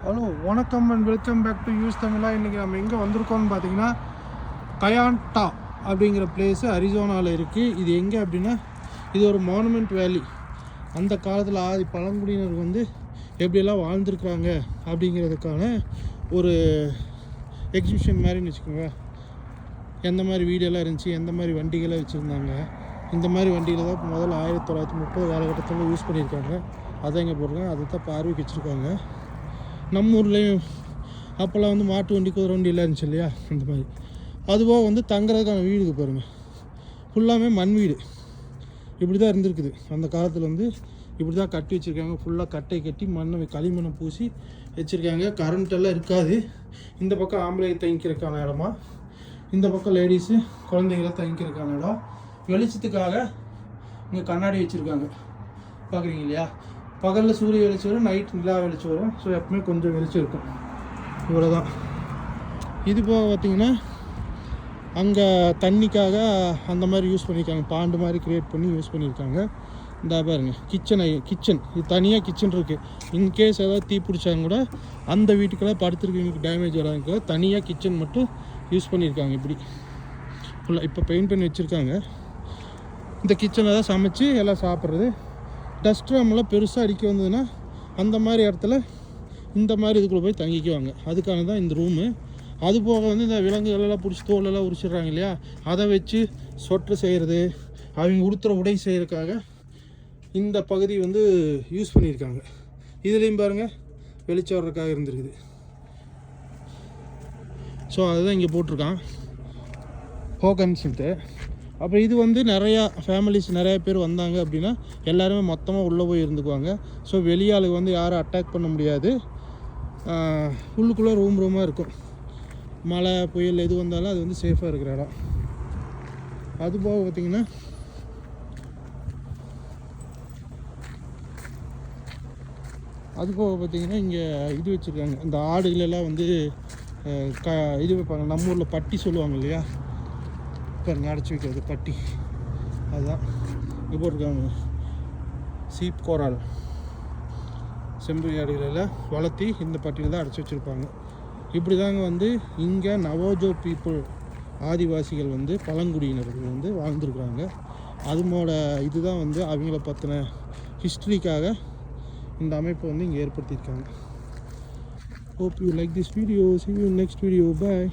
Hello வணக்கம் and welcome back to use தமிழா. இன்றைக்கி நம்ம எங்கே வந்திருக்கோம்னு பார்த்தீங்கன்னா கயான்டா அப்படிங்கிற பிளேஸு அரிசோனாவில் இருக்குது. இது எங்கே அப்படின்னா இது ஒரு மானுமெண்ட் வேலி. அந்த காலத்தில் ஆதி பழங்குடியினர் வந்து எப்படியெல்லாம் வாழ்ந்துருக்குறாங்க அப்படிங்கிறதுக்கான ஒரு எக்ஸிபிஷன் மாதிரின்னு வச்சுக்கோங்க. எந்த மாதிரி வீடெல்லாம் இருந்துச்சு, எந்த மாதிரி வண்டிகளாக வச்சுருந்தாங்க, இந்த மாதிரி வண்டியில் தான் முதல்ல 1930 காலகட்டத்தில் யூஸ் பண்ணியிருக்காங்க. அதான் இங்கே போட்டிருக்காங்க. அதை தான் பார்வைக்கு வச்சுருக்காங்க. நம்ம ஊர்லேயும் அப்போல்லாம் வந்து மாட்டு வண்டி, குதிரை வண்டி எல்லாம் இருந்துச்சு இல்லையா, அந்த மாதிரி. அதுபோக வந்து தங்குறதுக்கான வீடுக்கு பாருங்கள், ஃபுல்லாமே மண் வீடு. இப்படி தான் இருந்திருக்குது அந்த காலத்தில். வந்து இப்படி தான் கட்டி வச்சுருக்காங்க. ஃபுல்லாக கட்டை கட்டி மண்ணை களிமண்ணை பூசி வச்சுருக்காங்க. கரண்ட் எல்லாம் இருக்காது. இந்த பக்கம் ஆம்பளை தங்கிக்கிறதுக்கான இடமா, இந்த பக்கம் லேடிஸு குழந்தைங்கள தங்கிக்கிறதுக்கான இடம். வெளிச்சத்துக்காக இங்கே கண்ணாடி வச்சுருக்காங்க, பார்க்குறீங்க இல்லையா. பகலில் சூரிய வெளிச்சம் வரும், நைட் நிலா வெளிச்சம் வரும். ஸோ எப்பவுமே கொஞ்சம் வெளிச்சம் இருக்கும். இவ்வளோ தான். இது போக பார்த்திங்கன்னா அங்கே தண்ணிக்காக அந்த மாதிரி யூஸ் பண்ணியிருக்காங்க. பாண்டு மாதிரி க்ரியேட் பண்ணி யூஸ் பண்ணியிருக்காங்க. இந்த பாருங்க கிச்சன் இது தனியாக கிச்சன் இருக்குது. இன்கேஸ் ஏதாவது தீ பிடிச்சாங்க கூட அந்த வீட்டுக்கெல்லாம் படுத்துருக்கவங்களுக்கு டேமேஜ் வராதுக்கு தனியாக கிச்சன் மட்டும் யூஸ் பண்ணியிருக்காங்க. இப்படி ஃபுல்லாக இப்போ பெயிண்ட் பண்ணி வச்சுருக்காங்க. இந்த கிச்சனில் தான் சமைச்சு எல்லாம் சாப்பிட்றது. டஸ்ட் நம்மளாம் பெருசாக அடிக்க வந்ததுன்னா அந்த மாதிரி இடத்துல இந்த மாதிரி இதுக்குள்ளே போய் தங்கிக்குவாங்க. அதுக்கான தான் இந்த ரூமு. அது போக வந்து இந்த விலங்குகளெல்லாம் பிடிச்சி தோலெல்லாம் உரிச்சிடுறாங்க இல்லையா, அதை வச்சு சொட்டர் செய்கிறது, அவங்க உடுத்துகிற உடை செய்கிறதுக்காக இந்த பகுதி வந்து யூஸ் பண்ணியிருக்காங்க. இதுலேயும் பாருங்கள் வெளிச்சம் வர்றதுக்காக இருந்திருக்குது. ஸோ அதுதான் இங்கே போட்டிருக்கான் ஹோகன் சொல்லிட்டு. அப்புறம் இது வந்து நிறையா ஃபேமிலிஸ் நிறைய பேர் வந்தாங்க அப்படின்னா எல்லாருமே மொத்தமாக உள்ளே போய் இருந்துக்குவாங்க. ஸோ வெளியாளுக்கு வந்து யாரும் அட்டாக் பண்ண முடியாது. உள்ளுக்குள்ளே ரூமாக இருக்கும். மழை புயல் எது வந்தாலும் அது வந்து சேஃபாக இருக்கிற இடம். அதுபோக பார்த்திங்கன்னா இங்கே இது வச்சுருக்காங்க. இந்த ஆடுகளெல்லாம் வந்து இது வைப்பாங்க. நம்ம ஊரில் பட்டி சொல்லுவாங்க இல்லையா, பாருங்க அடைச்சி வைக்கிறது பட்டி. அதுதான் இங்கே போட்டிருக்காங்க. சீப் கோரால் செம்பரி ஆடுகளெல்லாம் வளர்த்தி இந்த பட்டியில் தான் அடைச்சி வச்சுருப்பாங்க. இப்படி தாங்க வந்து இங்கே நவோஜோ பீப்புள் ஆதிவாசிகள் வந்து பழங்குடியினர்கள் வந்து வாழ்ந்துருக்குறாங்க. அதுமோட இதுதான் வந்து அவங்கள பற்றின ஹிஸ்ட்ரிக்காக இந்த அமைப்பை வந்து இங்கே ஏற்படுத்தியிருக்காங்க. Hope you like this video. See you in next video. Bye.